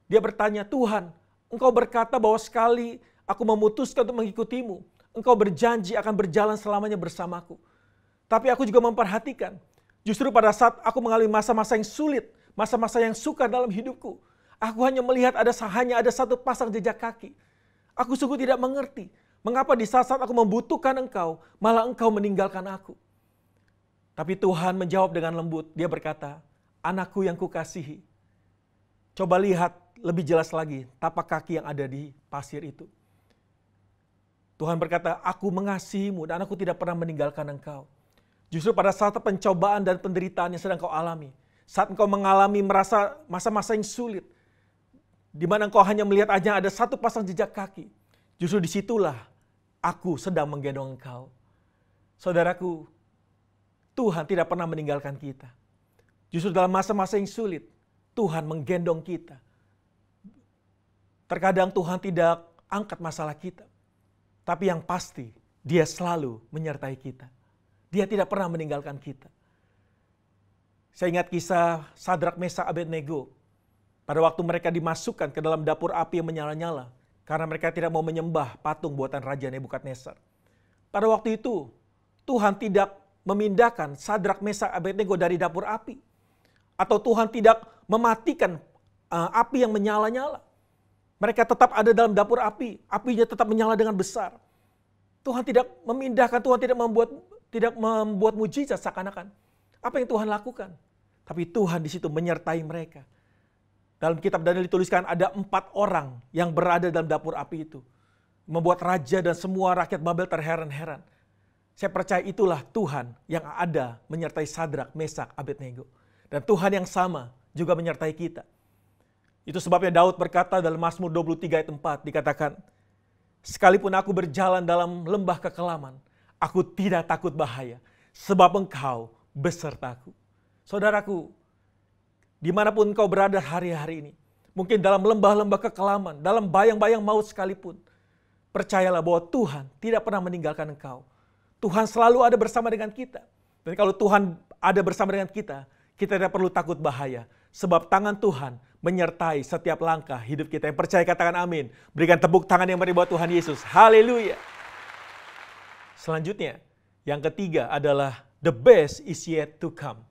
Dia bertanya, Tuhan, Engkau berkata bahwa sekali aku memutuskan untuk mengikutimu, Engkau berjanji akan berjalan selamanya bersamaku. Tapi aku juga memperhatikan, justru pada saat aku mengalami masa-masa yang sulit, masa-masa yang sukar dalam hidupku, aku hanya melihat hanya ada satu pasang jejak kaki. Aku sungguh tidak mengerti, mengapa di saat-saat aku membutuhkan Engkau, malah Engkau meninggalkan aku. Tapi Tuhan menjawab dengan lembut, Dia berkata, anakku yang kukasihi, coba lihat lebih jelas lagi tapak kaki yang ada di pasir itu. Tuhan berkata, aku mengasihimu dan aku tidak pernah meninggalkan engkau. Justru pada saat pencobaan dan penderitaan yang sedang kau alami, saat engkau mengalami merasa masa-masa yang sulit, di mana engkau hanya melihat aja ada satu pasang jejak kaki, justru disitulah aku sedang menggendong engkau. Saudaraku, Tuhan tidak pernah meninggalkan kita. Justru dalam masa-masa yang sulit, Tuhan menggendong kita. Terkadang Tuhan tidak angkat masalah kita. Tapi yang pasti, Dia selalu menyertai kita. Dia tidak pernah meninggalkan kita. Saya ingat kisah Sadrak, Mesak, Abednego. Pada waktu mereka dimasukkan ke dalam dapur api yang menyala-nyala. Karena mereka tidak mau menyembah patung buatan Raja Nebukadnezar. Pada waktu itu, Tuhan tidak memindahkan Sadrak, Mesak, Abednego dari dapur api. atau Tuhan tidak mematikan api yang menyala-nyala. Mereka tetap ada dalam dapur api, apinya tetap menyala dengan besar. Tuhan tidak memindahkan, Tuhan tidak membuat mujizat seakan-akan. Apa yang Tuhan lakukan? Tapi Tuhan di situ menyertai mereka. Dalam kitab Daniel dituliskan ada 4 orang yang berada dalam dapur api itu. Membuat raja dan semua rakyat Babel terheran-heran. Saya percaya itulah Tuhan yang ada menyertai Sadrak, Mesak, Abednego. Dan Tuhan yang sama juga menyertai kita. Itu sebabnya Daud berkata dalam Mazmur 23 ayat 4 dikatakan, sekalipun aku berjalan dalam lembah kekelaman, aku tidak takut bahaya, sebab Engkau besertaku. Saudaraku, dimanapun engkau berada hari-hari ini, mungkin dalam lembah-lembah kekelaman, dalam bayang-bayang maut sekalipun, percayalah bahwa Tuhan tidak pernah meninggalkan engkau. Tuhan selalu ada bersama dengan kita. Dan kalau Tuhan ada bersama dengan kita tidak perlu takut bahaya. Sebab tangan Tuhan menyertai setiap langkah hidup kita. Yang percaya katakan amin. Berikan tepuk tangan yang meriah buat Tuhan Yesus. Haleluya. Selanjutnya, yang ketiga adalah the best is yet to come.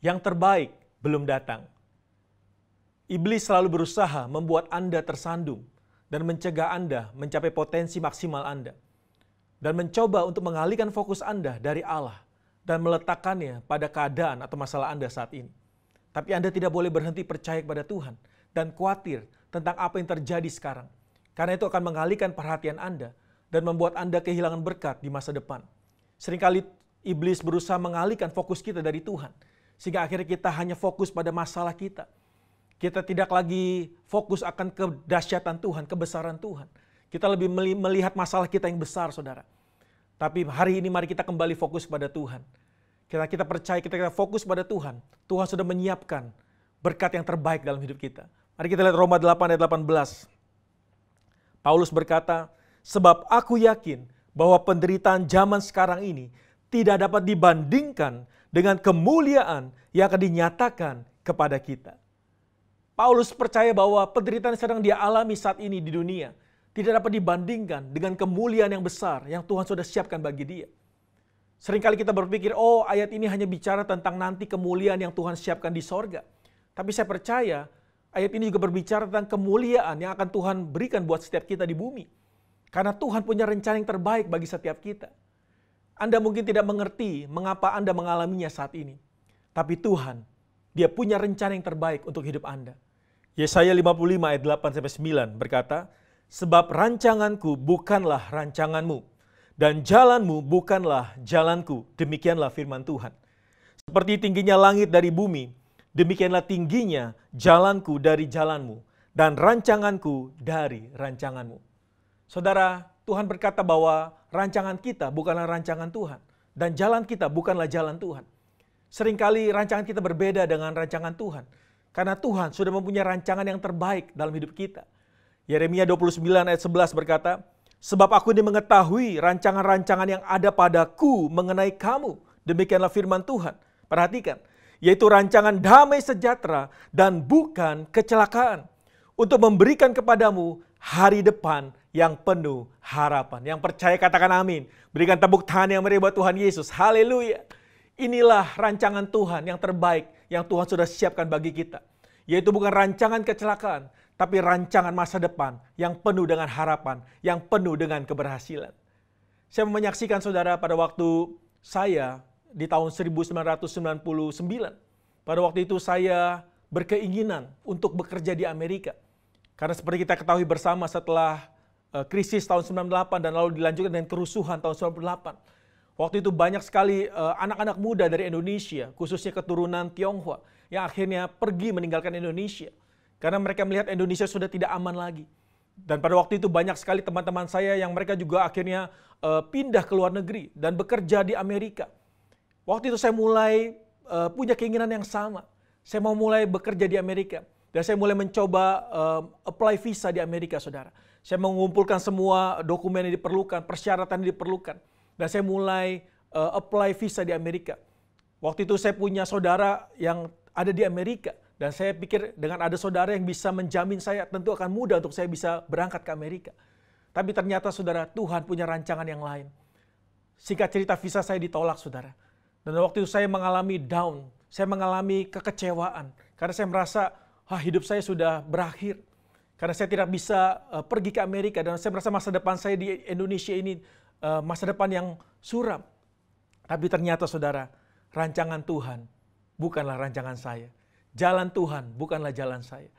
Yang terbaik belum datang. Iblis selalu berusaha membuat Anda tersandung dan mencegah Anda mencapai potensi maksimal Anda. Dan mencoba untuk mengalihkan fokus Anda dari Allah dan meletakkannya pada keadaan atau masalah Anda saat ini. Tapi Anda tidak boleh berhenti percaya kepada Tuhan dan khawatir tentang apa yang terjadi sekarang. Karena itu akan mengalihkan perhatian Anda dan membuat Anda kehilangan berkat di masa depan. Seringkali iblis berusaha mengalihkan fokus kita dari Tuhan. Sehingga akhirnya kita hanya fokus pada masalah kita. Kita tidak lagi fokus akan kedahsyatan Tuhan, kebesaran Tuhan. Kita lebih melihat masalah kita yang besar, saudara. Tapi hari ini mari kita kembali fokus pada Tuhan. Kita percaya, kita fokus pada Tuhan. Tuhan sudah menyiapkan berkat yang terbaik dalam hidup kita. Mari kita lihat Roma 8 ayat 18. Paulus berkata, sebab aku yakin bahwa penderitaan zaman sekarang ini tidak dapat dibandingkan dengan kemuliaan yang akan dinyatakan kepada kita. Paulus percaya bahwa penderitaan yang sedang dia alami saat ini di dunia tidak dapat dibandingkan dengan kemuliaan yang besar yang Tuhan sudah siapkan bagi dia. Seringkali kita berpikir, oh ayat ini hanya bicara tentang nanti kemuliaan yang Tuhan siapkan di sorga. Tapi saya percaya ayat ini juga berbicara tentang kemuliaan yang akan Tuhan berikan buat setiap kita di bumi. Karena Tuhan punya rencana yang terbaik bagi setiap kita. Anda mungkin tidak mengerti mengapa Anda mengalaminya saat ini. Tapi Tuhan, Dia punya rencana yang terbaik untuk hidup Anda. Yesaya 55 ayat 8-9 berkata, sebab rancanganku bukanlah rancanganmu, dan jalanmu bukanlah jalanku. Demikianlah firman Tuhan. Seperti tingginya langit dari bumi, demikianlah tingginya jalanku dari jalanmu, dan rancanganku dari rancanganmu. Saudara, Tuhan berkata bahwa rancangan kita bukanlah rancangan Tuhan, dan jalan kita bukanlah jalan Tuhan. Seringkali rancangan kita berbeda dengan rancangan Tuhan, karena Tuhan sudah mempunyai rancangan yang terbaik dalam hidup kita. Yeremia 29 ayat 11 berkata, sebab aku ini mengetahui rancangan-rancangan yang ada padaku mengenai kamu. Demikianlah firman Tuhan. Perhatikan, yaitu rancangan damai sejahtera dan bukan kecelakaan. Untuk memberikan kepadamu hari depan yang penuh harapan. Yang percaya katakan amin. Berikan tepuk tangan yang meriah buat Tuhan Yesus. Haleluya. Inilah rancangan Tuhan yang terbaik yang Tuhan sudah siapkan bagi kita. Yaitu bukan rancangan kecelakaan, tapi rancangan masa depan yang penuh dengan harapan, yang penuh dengan keberhasilan. Saya menyaksikan saudara pada waktu saya di tahun 1999. Pada waktu itu saya berkeinginan untuk bekerja di Amerika. Karena seperti kita ketahui bersama setelah krisis tahun 98 dan lalu dilanjutkan dengan kerusuhan tahun 98. Waktu itu banyak sekali anak-anak muda dari Indonesia, khususnya keturunan Tionghoa, yang akhirnya pergi meninggalkan Indonesia. Karena mereka melihat Indonesia sudah tidak aman lagi. Dan pada waktu itu banyak sekali teman-teman saya yang mereka juga akhirnya pindah ke luar negeri dan bekerja di Amerika. Waktu itu saya mulai punya keinginan yang sama. Saya mau mulai bekerja di Amerika. Dan saya mulai mencoba apply visa di Amerika, saudara. Saya mengumpulkan semua dokumen yang diperlukan, persyaratan yang diperlukan. Dan saya mulai apply visa di Amerika. Waktu itu saya punya saudara yang ada di Amerika. Dan saya pikir dengan ada saudara yang bisa menjamin saya, tentu akan mudah untuk saya bisa berangkat ke Amerika. Tapi ternyata saudara, Tuhan punya rancangan yang lain. Singkat cerita, visa saya ditolak, saudara. Dan waktu itu saya mengalami down. saya mengalami kekecewaan. Karena saya merasa hidup saya sudah berakhir. Karena saya tidak bisa pergi ke Amerika dan saya merasa masa depan saya di Indonesia ini masa depan yang suram. Tapi ternyata saudara, rancangan Tuhan bukanlah rancangan saya. Jalan Tuhan bukanlah jalan saya.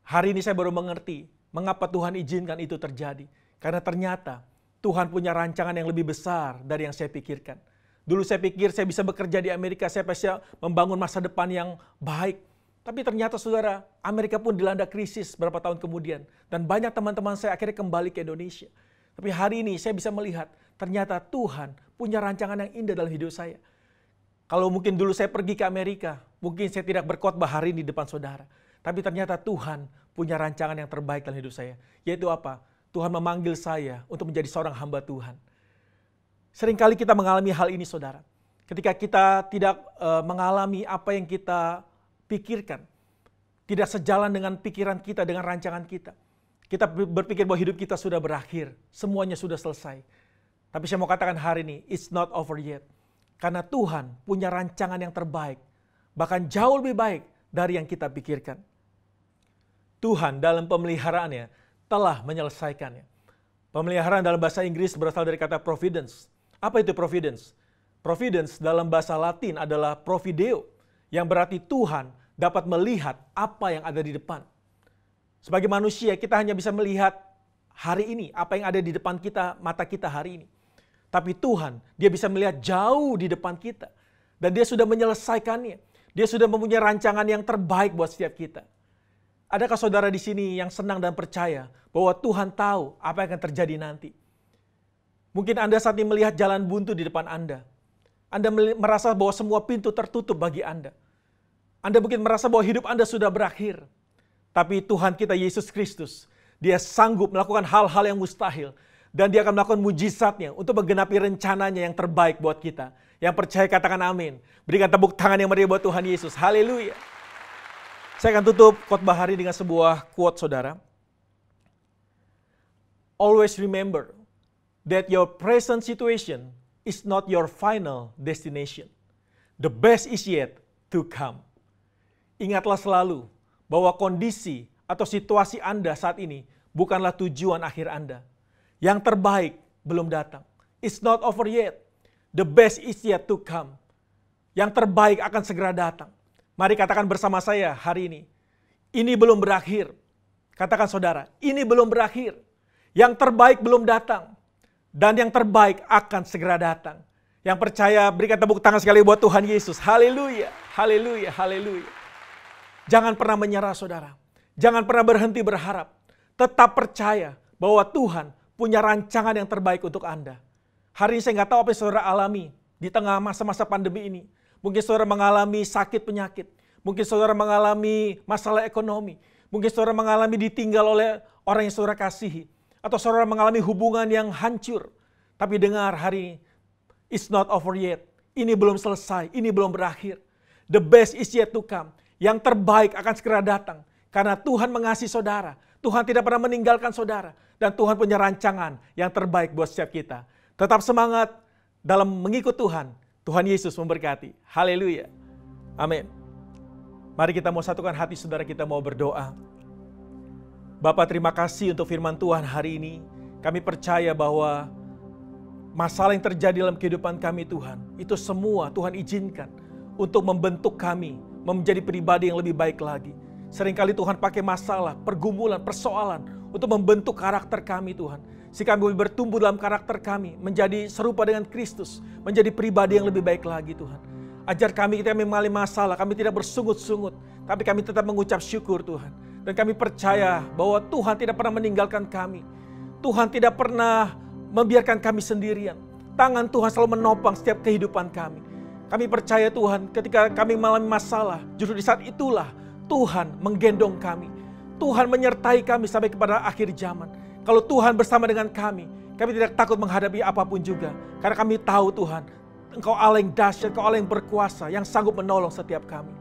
Hari ini saya baru mengerti mengapa Tuhan izinkan itu terjadi. Karena ternyata Tuhan punya rancangan yang lebih besar dari yang saya pikirkan. Dulu saya pikir saya bisa bekerja di Amerika, saya bisa membangun masa depan yang baik. Tapi ternyata saudara, Amerika pun dilanda krisis beberapa tahun kemudian. Dan banyak teman-teman saya akhirnya kembali ke Indonesia. Tapi hari ini saya bisa melihat, ternyata Tuhan punya rancangan yang indah dalam hidup saya. Kalau mungkin dulu saya pergi ke Amerika, mungkin saya tidak berkhotbah hari ini di depan saudara. Tapi ternyata Tuhan punya rancangan yang terbaik dalam hidup saya. Yaitu apa? Tuhan memanggil saya untuk menjadi seorang hamba Tuhan. Seringkali kita mengalami hal ini saudara. Ketika kita tidak mengalami apa yang kita pikirkan, tidak sejalan dengan pikiran kita, dengan rancangan kita. Kita berpikir bahwa hidup kita sudah berakhir, semuanya sudah selesai. Tapi saya mau katakan hari ini, it's not over yet. Karena Tuhan punya rancangan yang terbaik, bahkan jauh lebih baik dari yang kita pikirkan. Tuhan dalam pemeliharaannya telah menyelesaikannya. Pemeliharaan dalam bahasa Inggris berasal dari kata providence. Apa itu providence? Providence dalam bahasa Latin adalah provideo, yang berarti Tuhan dapat melihat apa yang ada di depan. Sebagai manusia, kita hanya bisa melihat hari ini, apa yang ada di depan kita, mata kita hari ini. Tapi Tuhan, dia bisa melihat jauh di depan kita. Dan dia sudah menyelesaikannya. Dia sudah mempunyai rancangan yang terbaik buat setiap kita. Adakah saudara di sini yang senang dan percaya bahwa Tuhan tahu apa yang akan terjadi nanti? Mungkin Anda saat ini melihat jalan buntu di depan Anda. Anda merasa bahwa semua pintu tertutup bagi Anda. Anda mungkin merasa bahwa hidup Anda sudah berakhir. Tapi Tuhan kita Yesus Kristus, dia sanggup melakukan hal-hal yang mustahil. Dan dia akan melakukan mujizatnya untuk menggenapi rencananya yang terbaik buat kita. Yang percaya katakan amin. Berikan tepuk tangan yang meriah buat Tuhan Yesus. Haleluya. Saya akan tutup khotbah hari dengan sebuah quote saudara. Always remember that your present situation is not your final destination. The best is yet to come. Ingatlah selalu bahwa kondisi atau situasi Anda saat ini bukanlah tujuan akhir Anda. Yang terbaik belum datang. It's not over yet. The best is yet to come. Yang terbaik akan segera datang. Mari katakan bersama saya hari ini. Ini belum berakhir. Katakan saudara, ini belum berakhir. Yang terbaik belum datang. Dan yang terbaik akan segera datang. Yang percaya berikan tepuk tangan sekali buat Tuhan Yesus. Haleluya, haleluya, haleluya. Jangan pernah menyerah saudara. Jangan pernah berhenti berharap. Tetap percaya bahwa Tuhan punya rancangan yang terbaik untuk Anda. Hari ini saya nggak tahu apa yang saudara alami di tengah masa-masa pandemi ini. Mungkin saudara mengalami sakit penyakit. Mungkin saudara mengalami masalah ekonomi. Mungkin saudara mengalami ditinggal oleh orang yang saudara kasihi. Atau saudara mengalami hubungan yang hancur. Tapi dengar hari ini, it's not over yet. Ini belum selesai, ini belum berakhir. The best is yet to come. Yang terbaik akan segera datang. Karena Tuhan mengasihi saudara. Tuhan tidak pernah meninggalkan saudara. Dan Tuhan punya rancangan yang terbaik buat setiap kita. Tetap semangat dalam mengikut Tuhan. Tuhan Yesus memberkati. Haleluya. Amin. Mari kita mau satukan hati saudara, kita mau berdoa. Bapa, terima kasih untuk firman Tuhan hari ini. Kami percaya bahwa masalah yang terjadi dalam kehidupan kami Tuhan, itu semua Tuhan izinkan untuk membentuk kami menjadi pribadi yang lebih baik lagi. Seringkali Tuhan pakai masalah, pergumulan, persoalan untuk membentuk karakter kami Tuhan. Sehingga kami bertumbuh dalam karakter kami, menjadi serupa dengan Kristus, menjadi pribadi yang lebih baik lagi Tuhan. Ajar kami ketika mengalami masalah, kami tidak bersungut-sungut, tapi kami tetap mengucap syukur Tuhan. Dan kami percaya bahwa Tuhan tidak pernah meninggalkan kami. Tuhan tidak pernah membiarkan kami sendirian. Tangan Tuhan selalu menopang setiap kehidupan kami. Kami percaya Tuhan ketika kami mengalami masalah, justru di saat itulah Tuhan menggendong kami. Tuhan menyertai kami sampai kepada akhir zaman. Kalau Tuhan bersama dengan kami tidak takut menghadapi apapun juga. Karena kami tahu Tuhan, Engkau Allah yang dahsyat, Engkau Allah yang berkuasa, yang sanggup menolong setiap kami.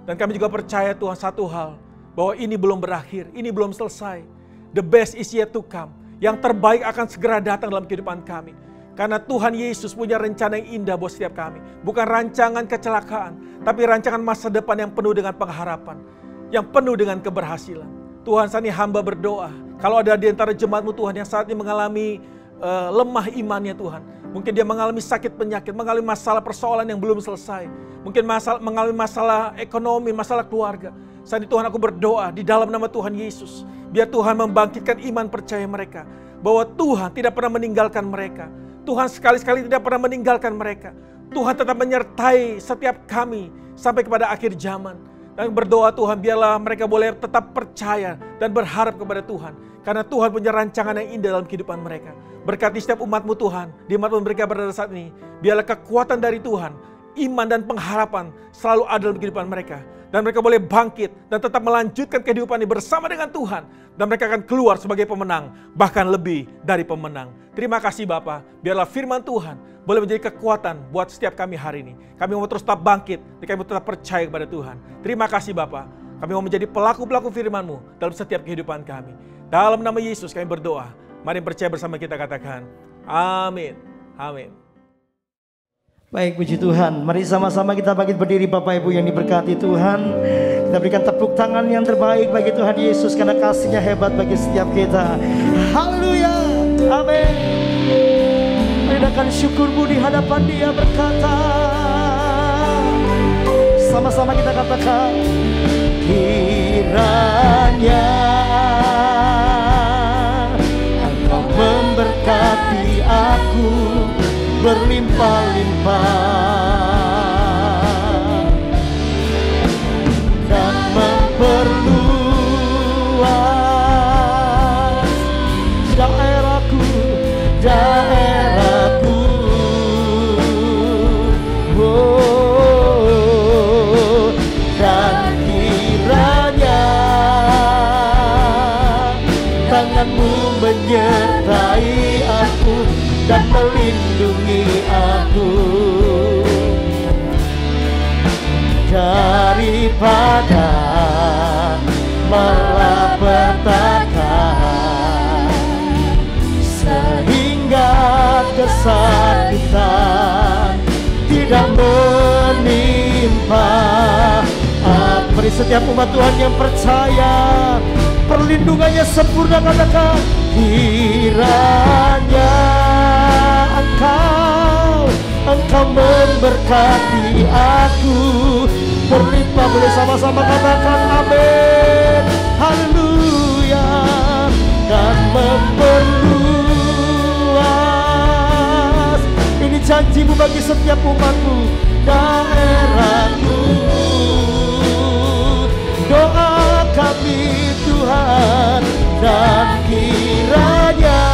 Dan kami juga percaya Tuhan satu hal, bahwa ini belum berakhir, ini belum selesai. The best is yet to come. Yang terbaik akan segera datang dalam kehidupan kami. Karena Tuhan Yesus punya rencana yang indah buat setiap kami. Bukan rancangan kecelakaan, tapi rancangan masa depan yang penuh dengan pengharapan, yang penuh dengan keberhasilan. Tuhan, saat ini hamba berdoa, kalau ada di antara jemaat-Mu Tuhan yang saat ini mengalami lemah imannya Tuhan. Mungkin dia mengalami sakit penyakit, mengalami masalah persoalan yang belum selesai. Mungkin mengalami masalah ekonomi, masalah keluarga. Saat ini Tuhan, aku berdoa di dalam nama Tuhan Yesus. Biar Tuhan membangkitkan iman percaya mereka. Bahwa Tuhan tidak pernah meninggalkan mereka. Tuhan sekali-sekali tidak pernah meninggalkan mereka. Tuhan tetap menyertai setiap kami sampai kepada akhir zaman. Dan berdoa Tuhan, biarlah mereka boleh tetap percaya dan berharap kepada Tuhan. Karena Tuhan punya rancangan yang indah dalam kehidupan mereka. Berkati setiap umat-Mu Tuhan, dimanapun mereka berada saat ini. Biarlah kekuatan dari Tuhan, iman dan pengharapan selalu ada dalam kehidupan mereka. Dan mereka boleh bangkit dan tetap melanjutkan kehidupan ini bersama dengan Tuhan. Dan mereka akan keluar sebagai pemenang, bahkan lebih dari pemenang. Terima kasih Bapa, biarlah firman Tuhan boleh menjadi kekuatan buat setiap kami hari ini. Kami mau terus tetap bangkit, dan kami mau tetap percaya kepada Tuhan. Terima kasih Bapa, kami mau menjadi pelaku-pelaku firman-Mu dalam setiap kehidupan kami. Dalam nama Yesus kami berdoa. Mari percaya bersama kita katakan, amin, amin. Baik, puji Tuhan. Mari sama-sama kita bangkit berdiri Bapak Ibu yang diberkati Tuhan. Kita berikan tepuk tangan yang terbaik bagi Tuhan Yesus karena kasih-Nya hebat bagi setiap kita. Haleluya. Amin. Merendahkan syukur-Mu di hadapan Dia berkata. Sama-sama kita katakan, kiranya Engkau memberkati aku berlimpah-limpah dan memperluas daerahku, dan kiranya tangan-Mu menyertai aku dan melindungi aku daripada malapetaka, sehingga kesakitan tidak menimpa. Beri setiap umat Tuhan yang percaya perlindungannya sempurna, katakan, kiranya Engkau memberkati aku berlimpah. Boleh sama-sama katakan amin, haleluya, dan memperluas. Ini janji-Mu bagi setiap umat-Mu, daerahku. Doa kami Tuhan, dan kiranya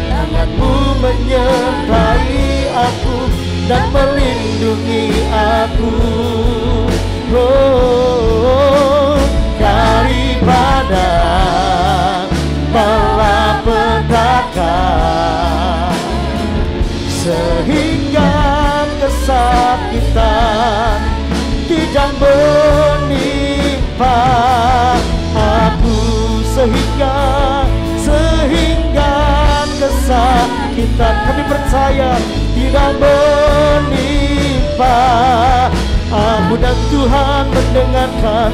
tangan-Mu menyertai aku dan melindungi aku daripada malapetaka, sehingga kesakitan tidak menimpa aku, sehingga kesakitan kami percaya tidak menimpa aku. Dan Tuhan mendengarkan,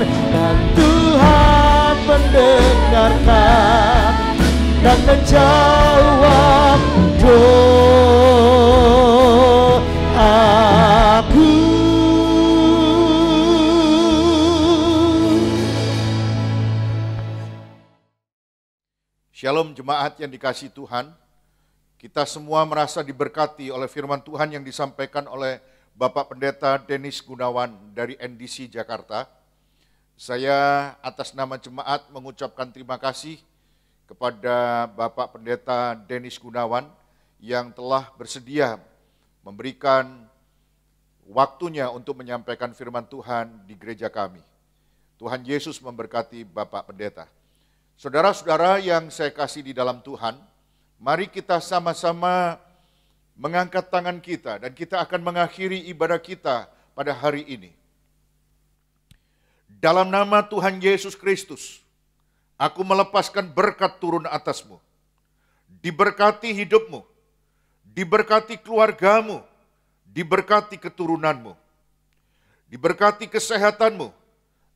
dan menjawab doaku. Shalom jemaat yang dikasihi Tuhan. Kita semua merasa diberkati oleh firman Tuhan yang disampaikan oleh Bapak Pendeta Dennis Gunawan dari NDC Jakarta. Saya atas nama jemaat mengucapkan terima kasih kepada Bapak Pendeta Dennis Gunawan yang telah bersedia memberikan waktunya untuk menyampaikan firman Tuhan di gereja kami. Tuhan Yesus memberkati Bapak Pendeta. Saudara-saudara yang saya kasih di dalam Tuhan, mari kita sama-sama mengangkat tangan kita dan kita akan mengakhiri ibadah kita pada hari ini. Dalam nama Tuhan Yesus Kristus, aku melepaskan berkat turun atasmu. diberkati hidupmu, diberkati keluargamu, diberkati keturunanmu, diberkati kesehatanmu,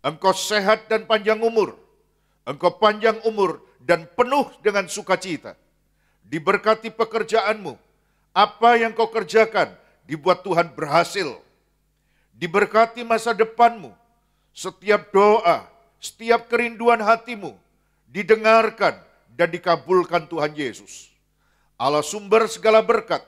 engkau sehat dan panjang umur, engkau panjang umur dan penuh dengan sukacita, diberkati pekerjaanmu, apa yang kau kerjakan dibuat Tuhan berhasil, diberkati masa depanmu, setiap doa, setiap kerinduan hatimu didengarkan dan dikabulkan Tuhan Yesus. Allah sumber segala berkat,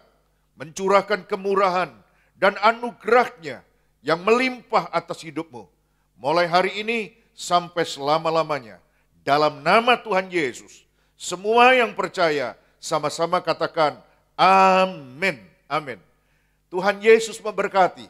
mencurahkan kemurahan dan anugerahnya yang melimpah atas hidupmu, mulai hari ini sampai selama-lamanya. Dalam nama Tuhan Yesus, semua yang percaya sama-sama katakan amin. Amin. Tuhan Yesus memberkati.